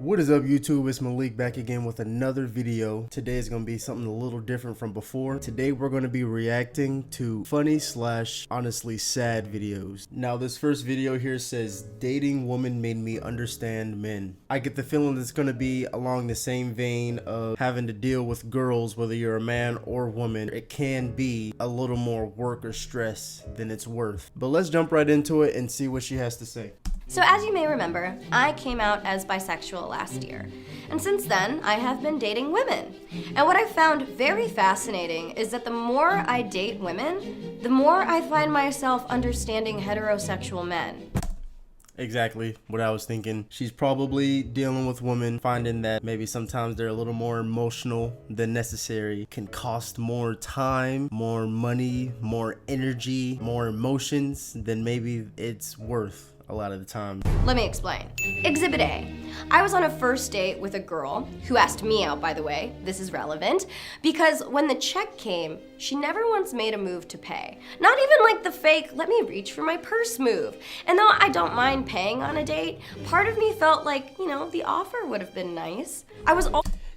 What is up, YouTube? It's Malik back again with another video. Today is going to be something a little different from before. Today we're going to be reacting to funny / honestly sad videos. Now this first video here says, dating woman made me understand men. I get the feeling it's going to be along the same vein of having to deal with girls, whether you're a man or woman. It can be a little more work or stress than it's worth. But let's jump right into it and see what she has to say. So as you may remember, I came out as bisexual last year, and since then I have been dating women. And what I found very fascinating is that the more I date women, the more I find myself understanding heterosexual men. Exactly what I was thinking. She's probably dealing with women, finding that maybe sometimes they're a little more emotional than necessary, can cost more time, more money, more energy, more emotions than maybe it's worth a lot of the time. Let me explain. Exhibit A. I was on a first date with a girl who asked me out, by the way. This is relevant because when the check came, she never once made a move to pay. Not even like the fake, let me reach for my purse move. And though I don't mind paying on a date, part of me felt like, the offer would have been nice.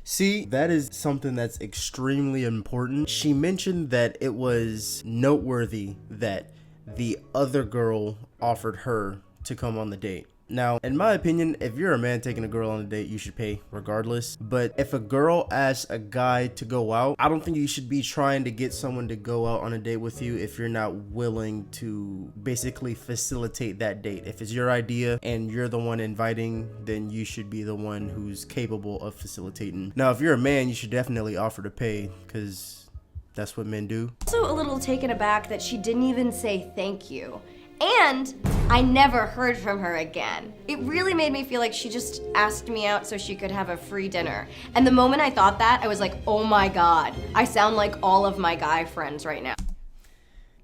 See, that is something that's extremely important. She mentioned that it was noteworthy that the other girl offered her to come on the date. Now, in my opinion, if you're a man taking a girl on a date, you should pay regardless. But if a girl asks a guy to go out, I don't think you should be trying to get someone to go out on a date with you if you're not willing to basically facilitate that date. If it's your idea and you're the one inviting, then you should be the one who's capable of facilitating. Now, if you're a man, you should definitely offer to pay because that's what men do. Also a little taken aback that she didn't even say thank you. And I never heard from her again. It really made me feel like she just asked me out so she could have a free dinner. And the moment I thought that, I was like, oh my God, I sound like all of my guy friends right now.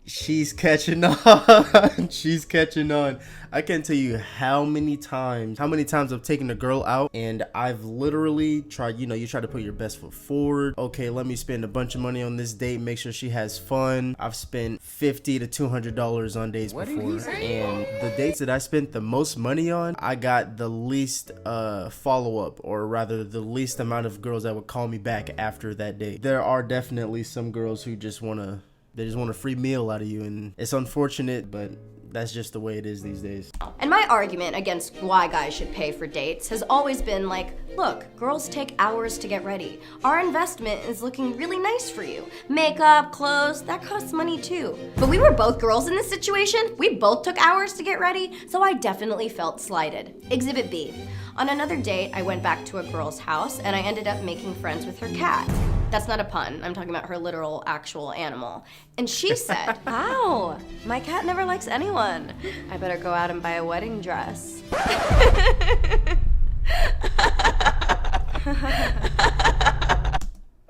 She's catching on. She's catching on. I can't tell you how many times I've taken a girl out and I've literally tried, you try to put your best foot forward. Okay, let me spend a bunch of money on this date, make sure she has fun. I've spent $50 to $200 on dates before, and the dates that I spent the most money on, I got the least follow-up, or rather the least amount of girls that would call me back after that date. There are definitely some girls who just want a free meal out of you, and it's unfortunate, but that's just the way it is these days. And my argument against why guys should pay for dates has always been like, look, girls take hours to get ready. Our investment is looking really nice for you. Makeup, clothes, that costs money too. But we were both girls in this situation. We both took hours to get ready, so I definitely felt slighted. Exhibit B. On another date, I went back to a girl's house and I ended up making friends with her cat. That's not a pun. I'm talking about her literal, actual animal. And she said, wow, my cat never likes anyone. I better go out and buy a wedding dress.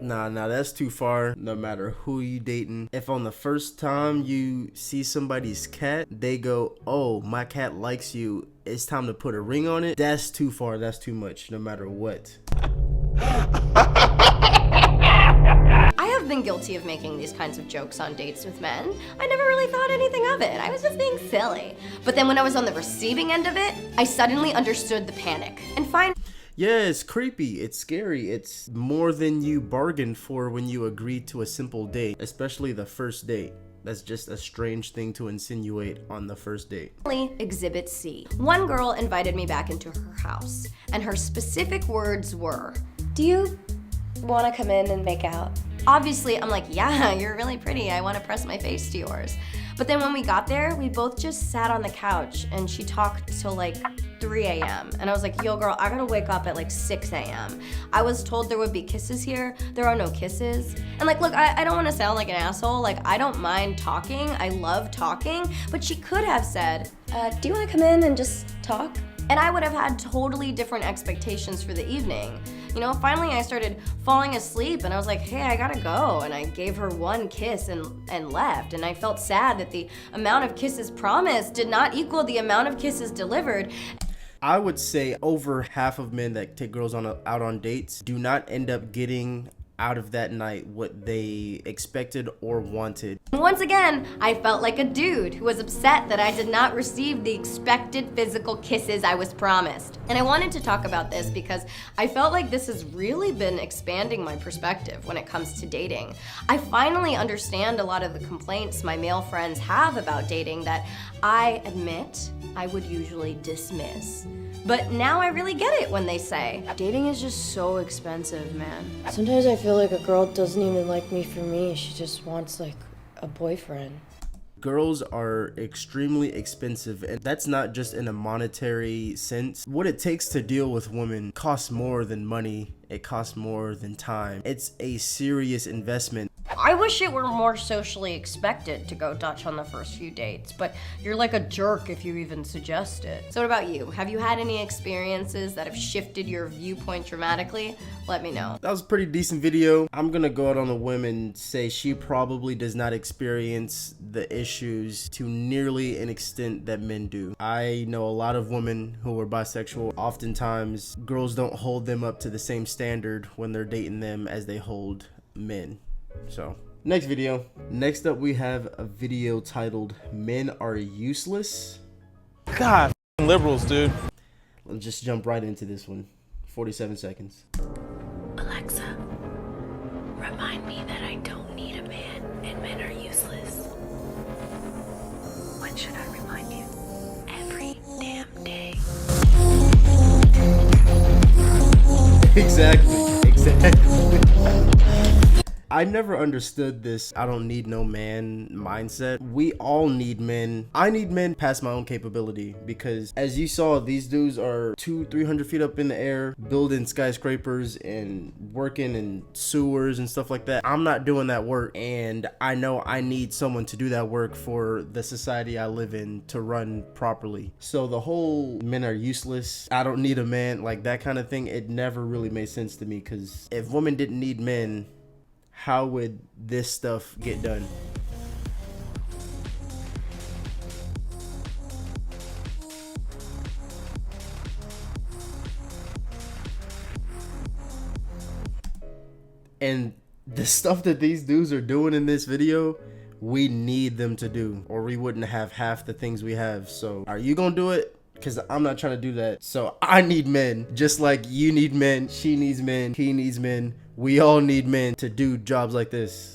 Nah, that's too far. No matter who you dating, if on the first time you see somebody's cat, they go, oh, my cat likes you, it's time to put a ring on it, that's too far, that's too much, no matter what. I have been guilty of making these kinds of jokes on dates with men. I never really thought anything of it. I was just being silly. But then when I was on the receiving end of it, I suddenly understood the panic. And yeah, it's creepy, it's scary, it's more than you bargained for when you agreed to a simple date, especially the first date. That's just a strange thing to insinuate on the first date. Exhibit C. One girl invited me back into her house, and her specific words were, do you want to come in and make out? Obviously, I'm like, yeah, you're really pretty. I want to press my face to yours. But then when we got there, we both just sat on the couch and she talked till like 3 a.m. And I was like, yo girl, I gotta wake up at like 6 a.m. I was told there would be kisses here. There are no kisses. And like, look, I don't want to sound like an asshole. Like, I don't mind talking. I love talking. But she could have said, do you want to come in and just talk? And I would have had totally different expectations for the evening. Finally I started falling asleep and I was like, hey, I gotta go. And I gave her one kiss and left. And I felt sad that the amount of kisses promised did not equal the amount of kisses delivered. I would say over half of men that take girls out on dates do not end up getting out of that night what they expected or wanted. Once again, I felt like a dude who was upset that I did not receive the expected physical kisses I was promised. And I wanted to talk about this because I felt like this has really been expanding my perspective when it comes to dating. I finally understand a lot of the complaints my male friends have about dating that I admit I would usually dismiss. But now I really get it when they say, dating is just so expensive, man. Sometimes I feel like a girl doesn't even like me for me. She just wants like a boyfriend. Girls are extremely expensive, and that's not just in a monetary sense. What it takes to deal with women costs more than money. It costs more than time. It's a serious investment. I wish it were more socially expected to go Dutch on the first few dates, but you're like a jerk if you even suggest it. So what about you? Have you had any experiences that have shifted your viewpoint dramatically? Let me know. That was a pretty decent video. I'm gonna go out on a whim and say she probably does not experience the issues to nearly an extent that men do. I know a lot of women who are bisexual. Oftentimes, girls don't hold them up to the same standard when they're dating them as they hold men. So, next video. Next up, we have a video titled "Men Are Useless." God, liberals, dude. Let's just jump right into this one. 47 seconds. Alexa, remind me that I don't need a man and men are useless. When should I remind you? Every damn day. Exactly. I never understood this "I don't need no man" mindset. We all need men. I need men past my own capability because, as you saw, these dudes are 200-300 feet up in the air building skyscrapers and working in sewers and stuff like that. I'm not doing that work, and I know I need someone to do that work for the society I live in to run properly. So the whole "men are useless, I don't need a man," like that kind of thing, it never really made sense to me, because if women didn't need men, how would this stuff get done? And the stuff that these dudes are doing in this video, we need them to do, or we wouldn't have half the things we have. So are you gonna do it? Because I'm not trying to do that. So I need men, just like you need men, she needs men, he needs men. We all need men to do jobs like this.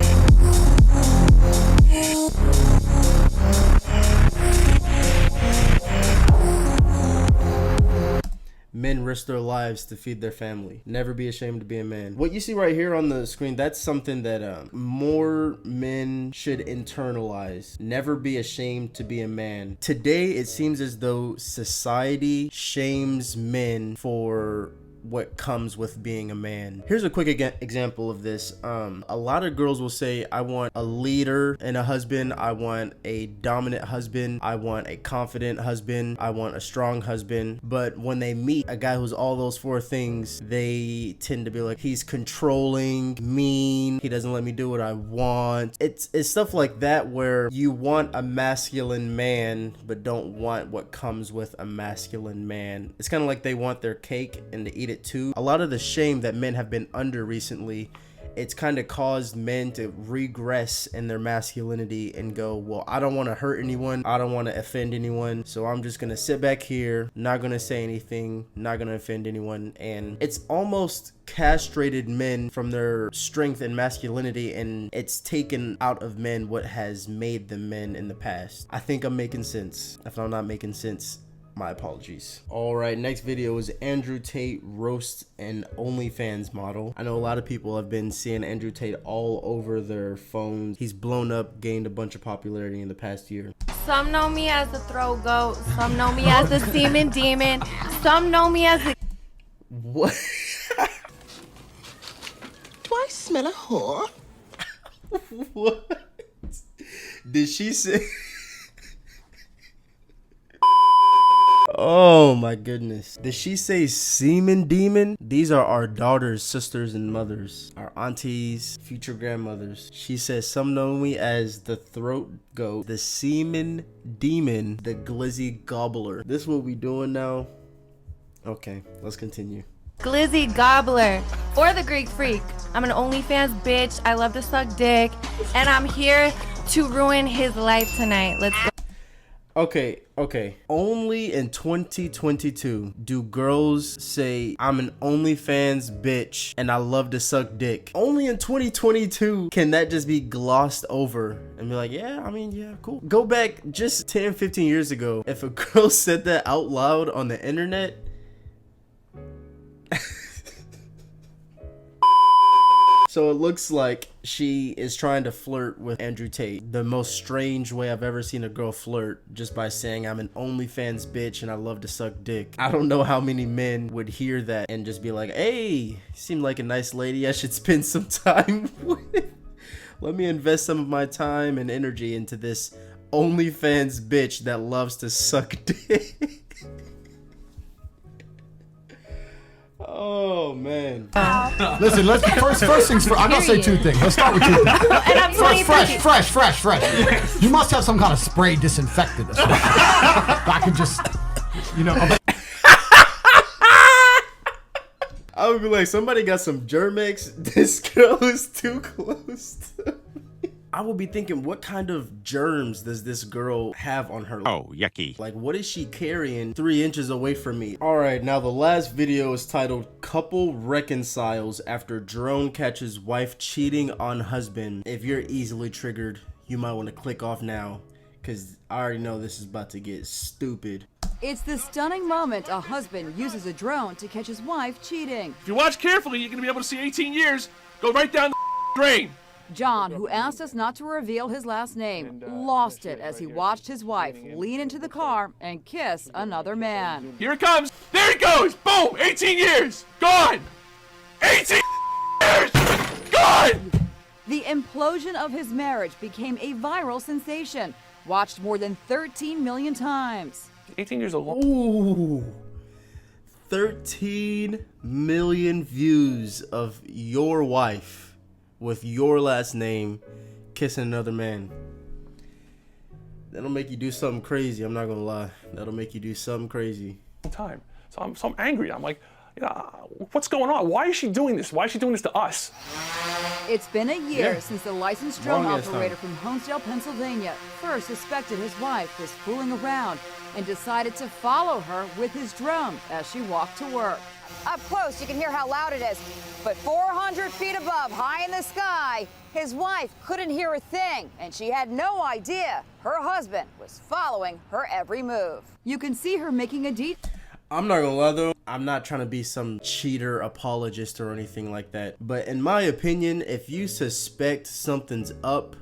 Men risk their lives to feed their family. Never be ashamed to be a man. What you see right here on the screen, that's something that more men should internalize. Never be ashamed to be a man. Today, it seems as though society shames men for what comes with being a man. Here's a quick example of this. A lot of girls will say, I want a leader and a husband, I want a dominant husband, I want a confident husband, I want a strong husband. But when they meet a guy who's all those four things, they tend to be like, he's controlling, mean, he doesn't let me do what I want. It's stuff like that, where you want a masculine man but don't want what comes with a masculine man. It's kind of like they want their cake and to eat it too. A lot of the shame that men have been under recently, it's kind of caused men to regress in their masculinity and go, well, I don't want to hurt anyone, I don't want to offend anyone, so I'm just gonna sit back here, not gonna say anything, not gonna offend anyone. And it's almost castrated men from their strength and masculinity, and it's taken out of men what has made them men in the past. I think I'm making sense. If I'm not making sense, my apologies. All right, next video is Andrew Tate roasts an OnlyFans model. I know a lot of people have been seeing Andrew Tate all over their phones. He's blown up, gained a bunch of popularity in the past year. Some know me as the throat goat, some know me as the semen demon, some know me as the... What? Do I smell a whore? What? Did she say... Oh my goodness. Did she say semen demon? These are our daughters, sisters, and mothers. Our aunties, future grandmothers. She says, some know me as the throat goat, the semen demon, the glizzy gobbler. This what we doing now? Okay, let's continue. glizzy gobbler, or the Greek freak. I'm an OnlyFans bitch. I love to suck dick, and I'm here to ruin his life tonight. Let's go. Okay. Only in 2022 do girls say, I'm an OnlyFans bitch and I love to suck dick. Only in 2022 can that just be glossed over and be like, yeah, I mean, yeah, cool. Go back just 10, 15 years ago. If a girl said that out loud on the internet, so it looks like she is trying to flirt with Andrew Tate. The most strange way I've ever seen a girl flirt, just by saying I'm an OnlyFans bitch and I love to suck dick. I don't know how many men would hear that and just be like, hey, you seem like a nice lady I should spend some time with. Let me invest some of my time and energy into this OnlyFans bitch that loves to suck dick. Oh man. Listen, let's first things first. I'm gonna say two things. Let's start with two. Fresh. You must have some kind of spray disinfectant. I can just, you know. I would be like, somebody got some Germex. This girl is too close to me. I would be thinking, what kind of germs does this girl have on her? Oh, yucky. Like, what is she carrying 3 inches away from me? All right, now the last video is titled Couple Reconciles After Drone Catches Wife Cheating on Husband. If you're easily triggered, you might want to click off now, because I already know this is about to get stupid. It's the stunning moment a husband uses a drone to catch his wife cheating. If you watch carefully, you're going to be able to see 18 years go right down the drain. John, who asked us not to reveal his last name, lost it as he watched his wife lean into the car and kiss another man. Here it comes. There it goes. Boom. 18 years. Gone. 18 years. Gone. The implosion of his marriage became a viral sensation, watched more than 13 million times. 18 years old. Ooh. 13 million views of your wife with your last name kissing another man. That'll make you do something crazy. I'm not gonna lie. That'll make you do something crazy. Time. So I'm angry. I'm like, what's going on? Why is she doing this? Why is she doing this to us? It's been a year since the licensed drone Longest operator time. from Honesdale, Pennsylvania, first suspected his wife was fooling around and decided to follow her with his drone as she walked to work. Up close, you can hear how loud it is. But 400 feet above, high in the sky, his wife couldn't hear a thing, and she had no idea her husband was following her every move. You can see her making a I'm not gonna lie though, I'm not trying to be some cheater apologist or anything like that. But in my opinion, if you suspect something's up,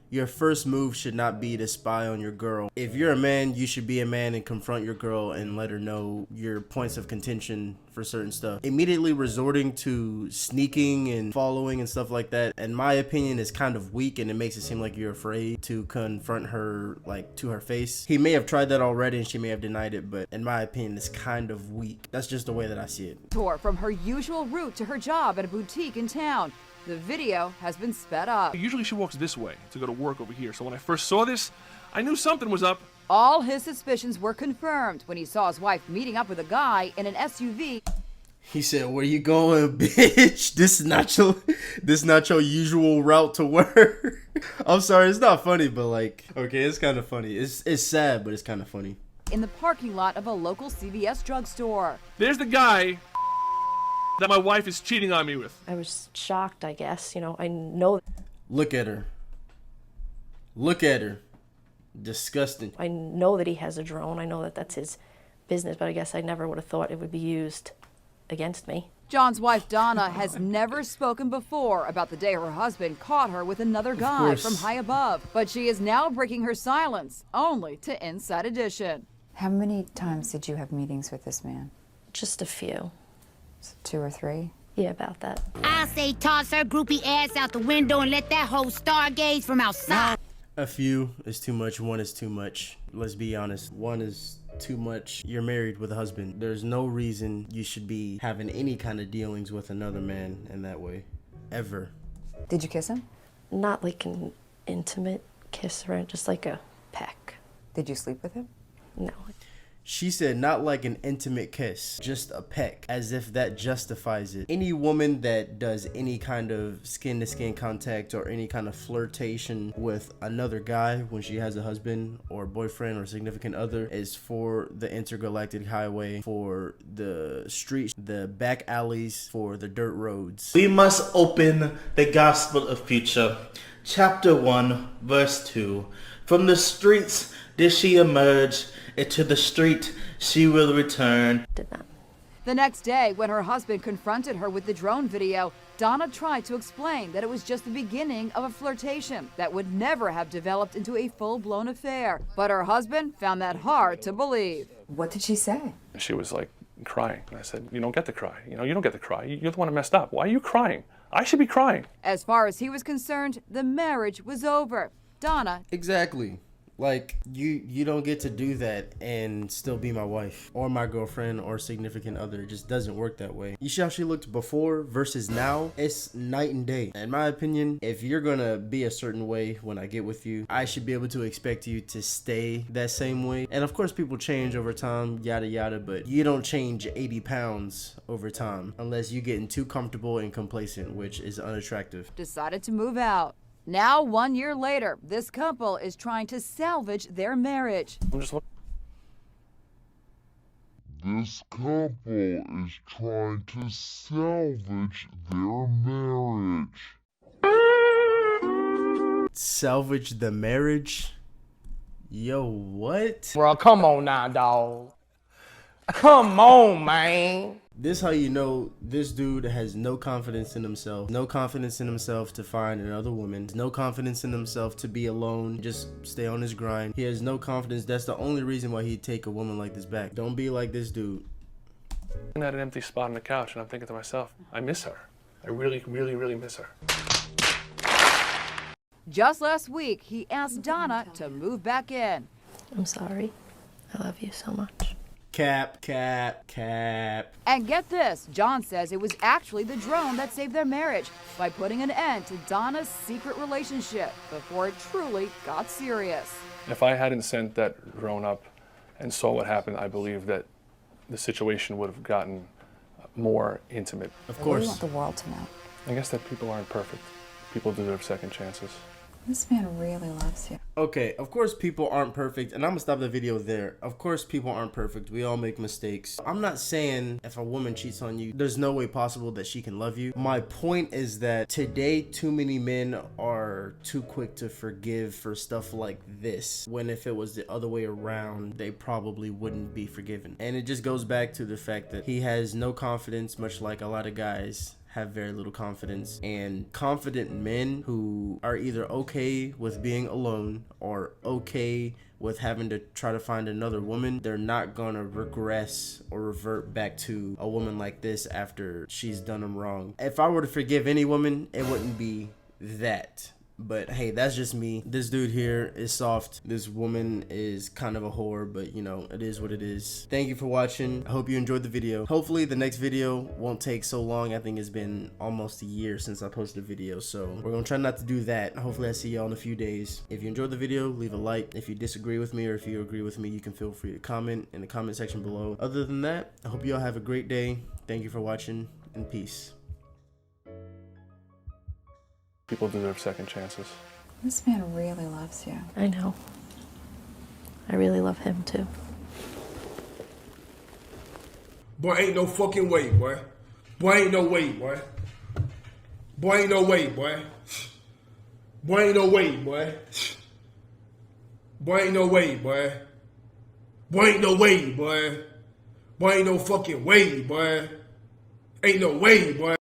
your first move should not be to spy on your girl. If you're a man, you should be a man and confront your girl and let her know your points of contention for certain stuff. Immediately resorting to sneaking and following and stuff like that, in my opinion, is kind of weak, and it makes it seem like you're afraid to confront her, like, to her face. He may have tried that already and she may have denied it, but in my opinion, it's kind of weak. That's just the way that I see it. tour from her usual route to her job at a boutique in town. The video has been sped up. Usually she walks this way to go to work over here. So when I first saw this, I knew something was up. All his suspicions were confirmed when he saw his wife meeting up with a guy in an SUV. He said, "Where you going, bitch? This is not your usual route to work." I'm sorry, it's not funny, but like, okay, it's kind of funny. It's sad, but it's kind of funny. In the parking lot of a local CVS drugstore. There's the guy that my wife is cheating on me with. I was shocked, I guess. You know, I know. Look at her. Look at her. Disgusting. I know that he has a drone. I know that that's his business, but I guess I never would have thought it would be used against me. John's wife, Donna, has never spoken before about the day her husband caught her with another guy from high above. But she is now breaking her silence, only to Inside Edition. How many times did you have meetings with this man? Just a few. 2 or 3? Yeah, about that. I say toss her groupie ass out the window and let that hoe stargaze from outside. A few is too much. One is too much. Let's be honest. One is too much. You're married with a husband. There's no reason you should be having any kind of dealings with another man in that way. Ever. Did you kiss him? Not like an intimate kiss or just like a peck. Did you sleep with him? No. She said not like an intimate kiss, just a peck, as if that justifies it. Any woman that does any kind of skin-to-skin contact or any kind of flirtation with another guy when she has a husband or boyfriend or significant other is for the intergalactic highway, for the streets, the back alleys, for the dirt roads. We must open the Gospel of Future, chapter 1, verse 2. From the streets did she emerge, into the street she will return. The next day, when her husband confronted her with the drone video, Donna tried to explain that it was just the beginning of a flirtation that would never have developed into a full-blown affair. But her husband found that hard to believe. What did she say? She was like crying. And I said, you don't get to cry. You don't get to cry. You're the one who messed up. Why are you crying? I should be crying. As far as he was concerned, the marriage was over. Donna. Exactly. Like, you don't get to do that and still be my wife or my girlfriend or significant other. It just doesn't work that way. You see how she looked before versus now? It's night and day. In my opinion, if you're gonna be a certain way when I get with you, I should be able to expect you to stay that same way. And of course, people change over time, yada yada, but you don't change 80 pounds over time unless you're getting too comfortable and complacent, which is unattractive. Decided to move out. Now, 1 year later, this couple is trying to salvage their marriage. This couple is trying to salvage their marriage. Salvage the marriage? Yo, what? Bro, come on now, dawg. Come on, man. This how you know this dude has no confidence in himself. No confidence in himself to find another woman. No confidence in himself to be alone. Just stay on his grind. He has no confidence. That's the only reason why he'd take a woman like this back. Don't be like this dude. I'm at an empty spot on the couch and I'm thinking to myself, I miss her. I really, really, really miss her. Just last week, he asked Donna to move back in. I'm sorry. I love you so much. Cap, cap, cap. And get this, John says it was actually the drone that saved their marriage by putting an end to Donna's secret relationship before it truly got serious. If I hadn't sent that drone up and saw what happened, I believe that the situation would have gotten more intimate. Of course. We want the world to know. I guess that people aren't perfect. People deserve second chances. This man really loves you. Okay, of course people aren't perfect, and I'm gonna stop the video there. Of course people aren't perfect. We all make mistakes. I'm not saying if a woman cheats on you, there's no way possible that she can love you. My point is that today too many men are too quick to forgive for stuff like this, when if it was the other way around, they probably wouldn't be forgiven. And it just goes back to the fact that he has no confidence, much like a lot of guys have very little confidence, and confident men who are either okay with being alone or okay with having to try to find another woman, they're not gonna regress or revert back to a woman like this after she's done them wrong. If I were to forgive any woman, it wouldn't be that. But hey, that's just me. This dude here is soft. This woman is kind of a whore, but you know, it is what it is. Thank you for watching. I hope you enjoyed the video. Hopefully the next video won't take so long. I think it's been almost a year since I posted a video, so we're gonna try not to do that. Hopefully I see y'all in a few days. If you enjoyed the video, leave a like. If you disagree with me or if you agree with me, you can feel free to comment in the comment section below. Other than that, I hope y'all have a great day. Thank you for watching, and peace. People deserve second chances. This man really loves you. I know. I really love him too. Boy, ain't no fucking way, boy. Boy, ain't no way, boy. Boy, ain't no way, boy. Boy, ain't no way, boy. Boy, ain't no way, boy. Boy, ain't no way, boy. Boy, ain't no fucking way, boy. Ain't no way, boy.